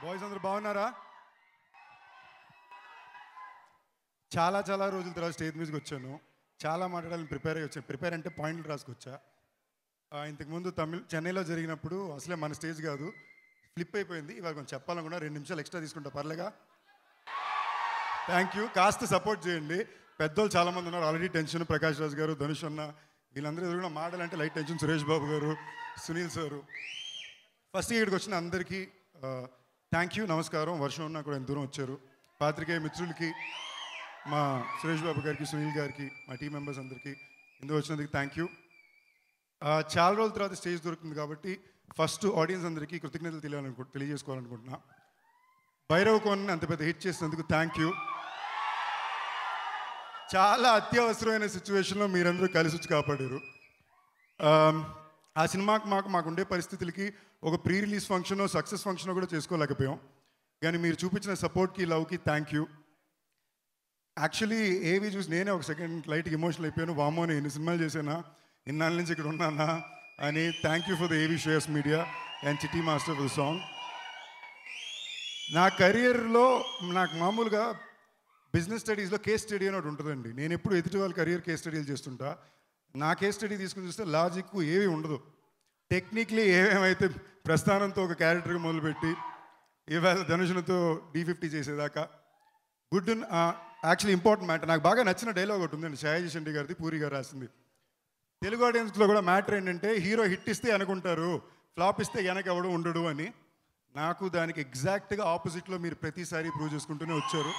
Boys అందరూ బాగున్నారా? చాలా చాలా రోజుల తర్వాత స్టేజ్ మీదకి వచ్చాను. చాలా మాట్లాడాలని ప్రిపేర్ అయ్యి వచ్చాను. ప్రిపేర్ అంటే పాయింట్లు రాసుకొచ్చా. ఇంతకుముందు చెన్నైలో జరిగినప్పుడు అసలే మన స్టేజ్ కాదు, ఫ్లిప్ అయిపోయింది. ఇవాళ కొంచెం చెప్పాలనుకున్నా, 2 నిమిషాలు ఎక్స్ట్రా తీసుకుంటా, పర్లేగా? Thank you. కాస్త సపోర్ట్ చేయండి. పెద్దోళ్ళు చాలామంది ఉన్నారు ఆల్రెడీ. టెన్షన్ ప్రకాష్ రాజ్ గారు, ధనుష్ అన్న, వీళ్ళందరూ ఎదురుగా మాటలంటే లైట్ టెన్షన్. సురేష్ బాబు గారు, సునీల్ సారు. ఫస్ట్ ఇక్కడికి వచ్చిన అందరికీ థ్యాంక్ యూ, నమస్కారం. వర్షం ఉన్నా కూడా ఎంత దూరం వచ్చారు. పాత్రికేయ మిత్రులకి, మా సురేష్ బాబు గారికి, సునీల్ గారికి, మా టీం మెంబర్స్ అందరికీ ఇందుకు వచ్చినందుకు థ్యాంక్ యూ. చాలా రోజుల తర్వాత స్టేజ్ దొరుకుతుంది కాబట్టి ఫస్ట్ ఆడియన్స్ అందరికీ కృతజ్ఞతలు తెలియజేసుకోవాలనుకుంటున్నా. భైరవ్ కోన్ అంత పెద్ద హిట్ చేసినందుకు థ్యాంక్ యూ. చాలా అత్యవసరమైన సిచ్యువేషన్లో మీరందరూ కలిసి వచ్చి కాపాడారు. ఆ సినిమాకి మాకు ఉండే పరిస్థితులకి ఒక pre release function, success function కూడా చేసుకోలేకపోయాం. కానీ మీరు చూపించిన సపోర్ట్కి, లవ్కి థ్యాంక్ యూ. యాక్చువల్లీ ఏవి చూసి నేనే ఒక సెకండ్ లైట్కి ఎమోషనల్ అయిపోయాను. వామో, నేను ఎన్ని సినిమాలు చేశానా, ఇన్నాళ్ళ నుంచి ఇక్కడ ఉన్నానా అని. థ్యాంక్ యూ ఫర్ ద ఏవి షేర్స్ మీడియా అండ్ చిట్టి మాస్టర్ ఫర్ ద సాంగ్. నా కెరియర్లో నాకు మామూలుగా బిజినెస్ స్టడీస్లో కేస్ స్టడీ అని ఒకటి ఉంటుందండి. నేను ఎప్పుడు ఎదుటి వాళ్ళ కెరియర్ కేస్ స్టడీలు చేస్తుంటా. నా కేస్ స్టడీ తీసుకుని చూస్తే లాజిక్ ఏవి ఉండదు. టెక్నిక్లీ ఏమేమైతే ప్రస్థానంతో ఒక క్యారెక్టర్గా మొదలుపెట్టి ఇవాళ ధనుషులతో D50 చేసేదాకా గుడ్. యాక్చువల్లీ ఇంపార్టెంట్ మ్యాటర్, నాకు బాగా నచ్చిన డైలాగ్ ఒకటి ఉందండి, షాయాజీ షండి గారిది, పూరి గారు రాసింది. తెలుగు ఆడియన్స్లో కూడా మ్యాటర్ ఏంటంటే, హీరో హిట్ ఇస్తే అనుకుంటారు, ఫ్లాప్ ఇస్తే వెనక ఎవడు ఉండడు అని. నాకు దానికి ఎగ్జాక్ట్గా ఆపోజిట్లో మీరు ప్రతిసారి ప్రూవ్ చేసుకుంటూనే వచ్చారు.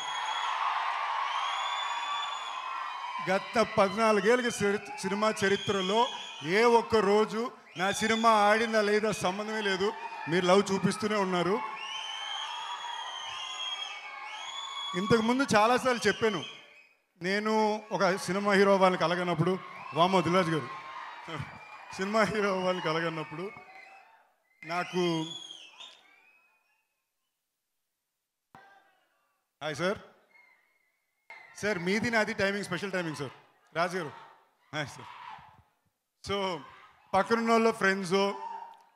గత 14 ఏళ్ళ సినిమా చరిత్రలో ఏ ఒక్క రోజు నా సినిమా ఆడిందా లేదా సంబంధమే లేదు, మీరు లవ్ చూపిస్తూనే ఉన్నారు. ఇంతకుముందు చాలాసార్లు చెప్పాను, నేను ఒక సినిమా హీరో వాళ్ళని కలగనప్పుడు, వామో దిల్రాజ్ గారు, సినిమా హీరో వాళ్ళని కలగనప్పుడు నాకు హాయ్ సార్, సార్ మీది నాది టైమింగ్, స్పెషల్ టైమింగ్ సార్, రాజు గారు హాయ్ సార్. సో పక్కనున్న వాళ్ళు, ఫ్రెండ్స్,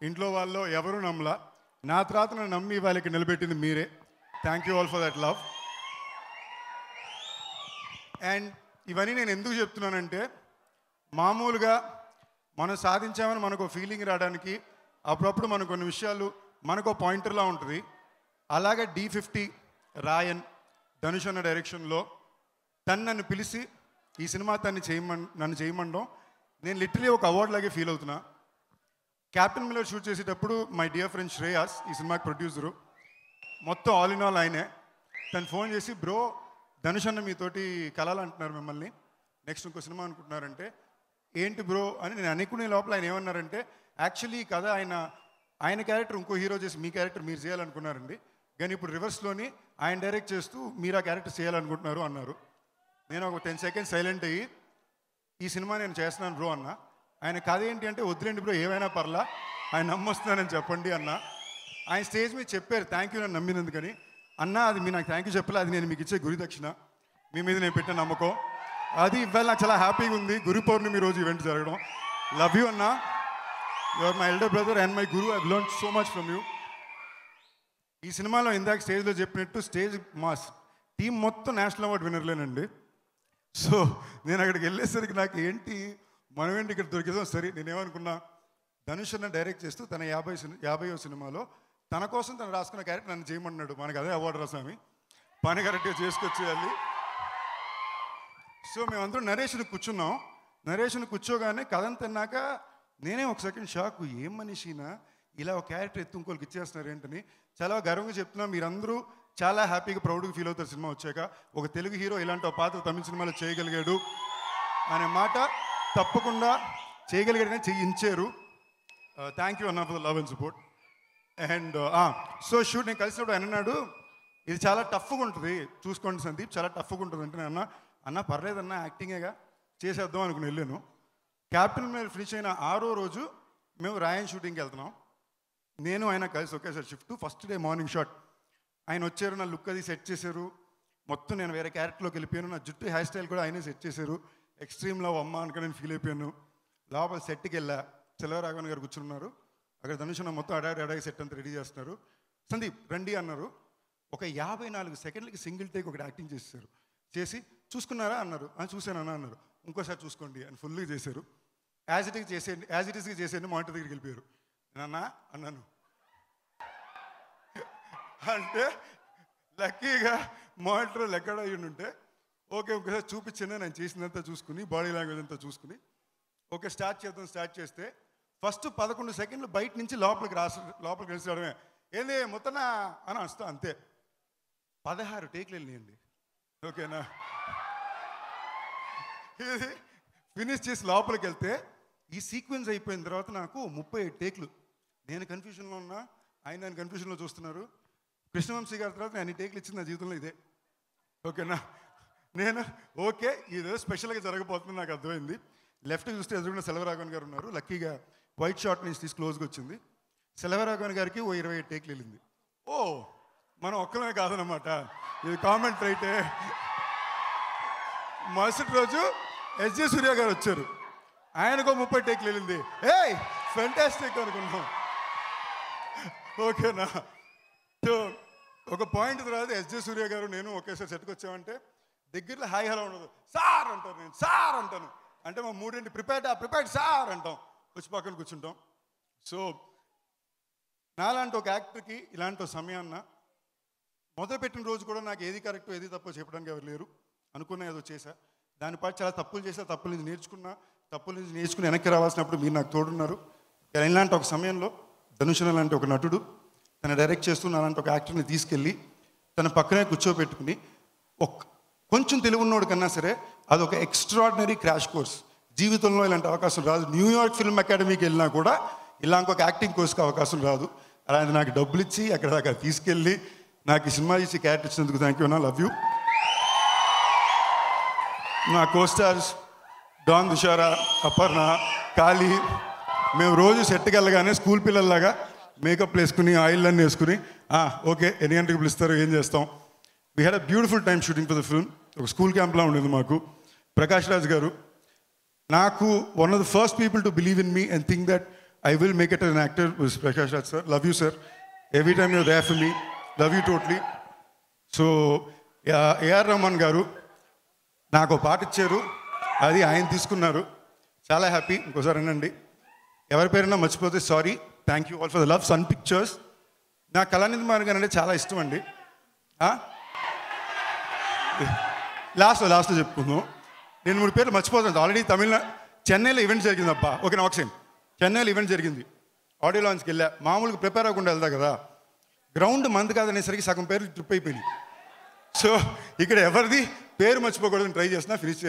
ఇంట్లో వాళ్ళు ఎవరు నమ్మలా. నా తర్వాత నన్ను నమ్మి వాళ్ళకి నిలబెట్టింది మీరే. Thank you all for that love. And ఇవన్నీ నేను ఎందుకు చెప్తున్నానంటే, మామూలుగా మనం సాధించామని మనకు ఫీలింగ్ రావడానికి అప్పుడప్పుడు మనకు కొన్ని విషయాలు మనకు పాయింటర్లా ఉంటుంది. అలాగే D50 రాయన్, ధనుష్ అన్న డైరెక్షన్లో నన్ను పిలిచి ఈ సినిమా నన్ను చేయమండం, నేను లిటరలీ ఒక అవార్డ్ లాగే ఫీల్ అవుతున్నా. క్యాప్టెన్ మిల్లర్ షూట్ చేసేటప్పుడు మై డియర్ ఫ్రెండ్ శ్రేయాస్, ఈ సినిమాకి ప్రొడ్యూసరు, మొత్తం ఆల్ ఇన్ ఆల్ ఆయనే. తను ఫోన్ చేసి, బ్రో ధనుష్ అన్న మీతోటి కలాలు అంటున్నారు మిమ్మల్ని, నెక్స్ట్ ఇంకో సినిమా అనుకుంటున్నారంటే, ఏంటి బ్రో అని నేను అనుకునే లోపల ఆయన ఏమన్నారంటే, యాక్చువల్లీ కథ ఆయన క్యారెక్టర్ ఇంకో హీరో చేసి మీ క్యారెక్టర్ మీరు చేయాలనుకున్నారండి, కానీ ఇప్పుడు రివర్స్లోని ఆయన డైరెక్ట్ చేస్తూ మీరు ఆ క్యారెక్టర్ చేయాలనుకుంటున్నారు అన్నారు. నేను ఒక 10 సెకండ్స్ సైలెంట్ అయ్యి, ఈ సినిమా నేను చేస్తున్నాను బ్రో అన్న. ఆయన కథ ఏంటి అంటే, వద్దులేండి బ్రో ఏమైనా పర్లా, ఆయన నమ్మొస్తున్నానని చెప్పండి అన్న. ఆయన స్టేజ్ మీద చెప్పారు థ్యాంక్ యూ నన్ను నమ్మినందుకని. అన్న అది మీరు నాకు థ్యాంక్ యూ చెప్పలే, అది నేను మీకు ఇచ్చే గురి దక్షిణ, మీ మీద నేను పెట్టిన నమ్మకం. అది ఇవాళ నాకు చాలా హ్యాపీగా ఉంది, గురు పౌర్ణమి రోజు ఈవెంట్ జరగడం. లవ్ యూ అన్న, you are my elder brother and my guru. I learn so much from you. ఈ సినిమాలో ఇందాక స్టేజ్లో చెప్పినట్టు స్టేజ్ మాస్ టీం మొత్తం నేషనల్ అవార్డు విన్నర్లేనండి. సో నేను అక్కడికి వెళ్ళేసరికి నాకు ఏంటి, మనం ఏంటి ఇక్కడ దొరికేదాం. సరే నేనేమనుకున్నా, ధనుష్ అన్న డైరెక్ట్ చేస్తూ తన 50వ సినిమాలో తన కోసం తను రాసుకున్న క్యారెక్టర్ నన్ను చేయమన్నాడు. మనకు అదే అవార్డు రాసామి, పని కరెక్ట్గా చేసుకొచ్చేయాలి. సో మేమందరం నరేషన్ కూర్చున్నాం. నరేషన్ కూర్చోగానే కథను తిన్నాక నేనే ఒక సెకండ్ షాక్, ఏం మనిషినా ఇలా ఒక క్యారెక్టర్ ఎత్తు ఇంకోళ్ళకి ఇచ్చేస్తున్నారు ఏంటని. చాలా గర్వంగా చెప్తున్నా, మీరందరూ చాలా హ్యాపీగా ప్రౌడ్గా ఫీల్ అవుతారు సినిమా వచ్చాక. ఒక తెలుగు హీరో ఇలాంటి ఒక పాత్ర తమిళ సినిమాలో చేయగలిగాడు అనే మాట తప్పకుండా చేయగలిగాడని చేయించారు. థ్యాంక్ యూ అన్న for the love and support. And so shoot నేను కలిసినప్పుడు ఆయన అన్నాడు, ఇది చాలా టఫ్గా ఉంటుంది, చూసుకోండి సందీప్, చాలా టఫ్గా ఉంటుంది అంటే, నేను అన్న పర్లేదన్నా యాక్టింగేగా చేసేద్దాం అనుకుని వెళ్ళాను. క్యాప్టెన్ మీద ఫినిష్ అయిన 6వ రోజు మేము రాయన్ షూటింగ్కి వెళ్తున్నాం. నేను ఆయన కలిసి ఒకేసారి shift. First day morning shot ఆయన వచ్చారు, నా లుక్ అది సెట్ చేశారు. మొత్తం నేను వేరే క్యారెక్టర్లోకి వెళ్ళిపోయాను. నా జుట్టు హెయిర్ స్టైల్ కూడా ఆయనే సెట్ చేశారు. ఎక్స్ట్రీమ్ లవ్ అమ్మ అనుకుని నేను ఫీల్ అయిపోయాను. లోపల సెట్కి వెళ్ళా, సెల్వరాఘవన్ గారు కూర్చున్నారు. అక్కడ ధనుష్ మొత్తం అడాగి సెట్ అంతా రెడీ చేస్తున్నారు. సందీప్ రండి అన్నారు. ఒక 54 సెకండ్లకి సింగిల్ టేక్ ఒకటి యాక్టింగ్ చేశారు. చేసి చూసుకున్నారా అన్నారు. చూశానన్నా అన్నారు. ఇంకోసారి చూసుకోండి అని ఫుల్గా చేశారు. యాజ్ ఇట్ ఈస్గా చేసేయండి మానిటర్ దగ్గరికి వెళ్ళిపోయారు. నేనన్నా అన్నాను. అంటే లక్కీగా మానిటర్ ఎక్కడ అయ్యి ఉంటే ఓకే ఒకసారి చూపించాను. నేను చేసినంత చూసుకుని బాడీ లాంగ్వేజ్ అంతా చూసుకుని ఓకే స్టార్ట్ చేస్తే ఫస్ట్ 11 సెకండ్లు బయట నుంచి లోపలికి రావడమే. ఏంది మొత్తనా అని వస్తా అంతే. 16 టేక్లు వెళ్ళినాయండి. ఓకేనా, ఇది ఫినిష్ చేసి లోపలికి వెళ్తే ఈ సీక్వెన్స్ అయిపోయిన తర్వాత నాకు 35 టేక్లు. నేను కన్ఫ్యూజన్లో ఉన్నా, ఆయన కన్ఫ్యూజన్లో చూస్తున్నారు. కృష్ణవంశీ గారి తర్వాత నేను అన్ని టేక్లు ఇచ్చింది నా జీవితంలో ఇదే. ఓకేనా, నేను ఓకే ఇదే స్పెషల్గా జరగబోతుంది నాకు అర్థమైంది. లెఫ్ట్ చూస్తే ఎదురుగా సెల్వరాఘవన్ గారు ఉన్నారు. లక్కీగా వైట్ షార్ట్ నుంచి తీసి క్లోజ్గా వచ్చింది. సెల్వరాఘవన్ గారికి 27 టేక్లు వెళ్ళింది. ఓ మనం ఒక్కలమే కాదనమాట, ఇది కామెంట్ రైటే. మరుసటి రోజు ఎస్జే సూర్య గారు వచ్చారు. ఆయనకు 30 టేక్లు వెళ్ళింది. ఏయ్ ఫెంటాస్టిక్ అనుకున్నాం. ఓకేనా, సో ఒక పాయింట్ తర్వాత ఎస్జే సూర్య గారు నేను ఒకేసారి సెట్కి వచ్చామంటే దగ్గరలో హాయ్ హలో ఉండదు. సార్ అంటారు, నేను సార్ అంటాను. అంటే మా మూడింటి ప్రిపేర్డ్ సార్ అంటాం, వచ్చి పక్కన కూర్చుంటాం. సో నాలాంటి ఒక యాక్టర్కి ఇలాంటి సమయాన్న మొదలుపెట్టిన రోజు కూడా నాకు ఏది కరెక్టో ఏది తప్పో చెప్పడానికి ఎవరు లేరు. అనుకున్నా ఏదో చేశా, దానిపై చాలా తప్పులు చేశా. తప్పుల నుంచి నేర్చుకుని వెనక్కి రావాల్సినప్పుడు మీరు నాకు తోడున్నారు. ఇలాంటి ఒక సమయంలో ధనుష్ లాంటి ఒక నటుడు తను డైరెక్ట్ చేస్తూ అలాంటి ఒక యాక్టర్ని తీసుకెళ్ళి తన పక్కనే కూర్చోబెట్టుకుని కొంచెం తెలివున్నోడు కన్నా సరే అదొక ఎక్స్ట్రాడినరీ క్రాష్ కోర్స్. జీవితంలో ఇలాంటి అవకాశం రాదు. న్యూయార్క్ ఫిల్మ్ అకాడమీకి వెళ్ళినా కూడా ఇలా ఇంకొక యాక్టింగ్ కోర్స్కి అవకాశం రాదు. అలాంటి నాకు డబ్బులు ఇచ్చి అక్కడ దాకా తీసుకెళ్ళి నాకు ఈ సినిమా ఇచ్చి క్యారెక్టర్ ఇచ్చినందుకు థ్యాంక్ యూ అన్న, లవ్ యూ. నా కోస్టార్స్ డాన్ దుషారా, అపర్ణ, కాళీ, మేము రోజు సెట్కి వెళ్ళగానే స్కూల్ పిల్లల్లాగా మేకప్ వేసుకుని ఆయిల్ అన్నీ వేసుకుని ఓకే ఎన్ని గంటలకు పిలుస్తారు ఏం చేస్తాం. We had a beautiful time shooting for the film. ఒక స్కూల్ క్యాంప్లా ఉండేది మాకు. ప్రకాష్ రాజ్ గారు నాకు one of the first people to believe in me and think that I will make it as an actor was Prakash Raj sir. Love you sir. Every time you're there for me. Love you totally. So A.R. Rahman garu నాకు పాట ఇచ్చారు, అది ఆయన తీసుకున్నారు. చాలా happy. ఇంకోసారి అనండి, ఎవరి పేరైనా మర్చిపోతే sorry. Thank you all for the love. Sun Pictures. నా కళానిధి మారన్ గారు అంటే చాలా ఇష్టం అండి. లాస్ట్లో చెప్పుకుందాం. నేను 3 పేర్లు మర్చిపోతాను. ఆల్రెడీ చెన్నైలో ఈవెంట్ జరిగింది అబ్బా. ఓకే నా ఒకసారి చెన్నైలో ఈవెంట్ జరిగింది. ఆడియో లాంచ్కి వెళ్ళా. మామూలుగా ప్రిపేర్ అవ్వకుండా వెళ్తా కదా, గ్రౌండ్ మంది కాదనేసరికి సగం పేర్లు ట్రిప్ అయిపోయినాయి. సో ఇక్కడ ఎవరిది పేరు మర్చిపోకూడదని ట్రై చేస్తున్నా. ఫినిష్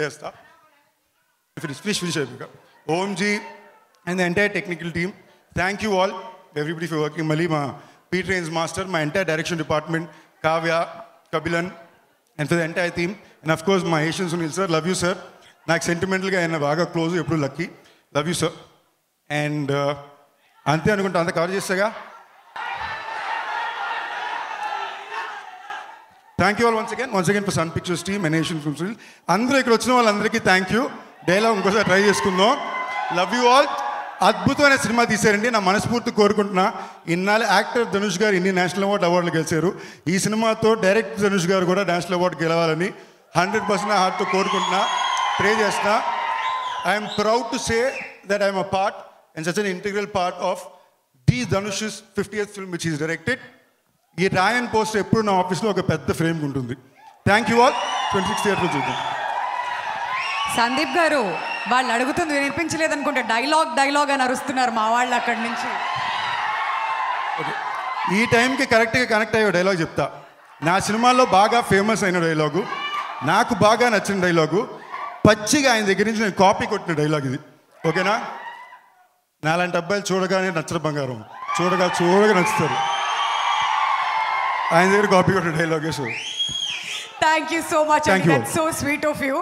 అయిపోయాక ఓంజీ and the entire technical team, thank you all everybody for working. మళ్ళీ మా పీ ట్రైన్స్ మాస్టర్, మా entire direction department, Kavya, Kapilan and for the entire team and of course మా Asian Sunil sir. Love you sir. నాకు సెంటిమెంటల్గా ఆయన బాగా క్లోజ్, ఎప్పుడు lucky. Love you sir. And అంతే అనుకుంటా, అంతా కవర్ చేస్తాగా. Thank you all once again for Sun Pictures team and Asian films. అందరూ ఇక్కడ వచ్చిన వాళ్ళందరికీ థ్యాంక్ యూ. డైలాగ్ ఇంకోసారి ట్రై చేసుకుందాం. Love you all. అద్భుతమైన సినిమా తీశారండి. నా మనస్ఫూర్తి కోరుకుంటున్నా. ఇన్నాళ్ళు యాక్టర్ ధనుష్ గారు ఇన్ని నేషనల్ అవార్డులు గెలిచారు. ఈ సినిమాతో డైరెక్టర్ ధనుష్ గారు కూడా నేషనల్ అవార్డు గెలవాలని 100% హార్ట్తో కోరుకుంటున్నా, ప్రే చేస్తున్నా. I'm proud to say that I'm a part and such an integral part of D. Dhanush's 50th film which he's directed. ఈ రాయన్ పోస్టర్ ఎప్పుడు నా ఆఫీస్లో ఒక పెద్ద ఫ్రేమ్ ఉంటుంది. Thank you all. 26th థియేటర్లో చూద్దాం. సందీప్ గారు వాళ్ళు అడుగుతుంది వినిపించలేదనుకుంటే డైలాగ్ అని అరుస్తున్నారు మా వాళ్ళు అక్కడి నుంచి. ఓకే, ఈ టైంకి కరెక్ట్గా కనెక్ట్ అయ్యే డైలాగ్ చెప్తా. నా సినిమాలో బాగా ఫేమస్ అయిన డైలాగు, నాకు బాగా నచ్చిన డైలాగు, పచ్చిగా ఆయన దగ్గర నుంచి నేను కాపీ కొట్టిన డైలాగ్ ఇది. ఓకేనా, నాలాంటి అబ్బాయిలు చూడగానే నచ్చరు బంగారం, చూడగా నచ్చుతారు. ఆయన దగ్గర కాపీ కొట్టిన డైలాగే. So thank you so much. That's so sweet of you.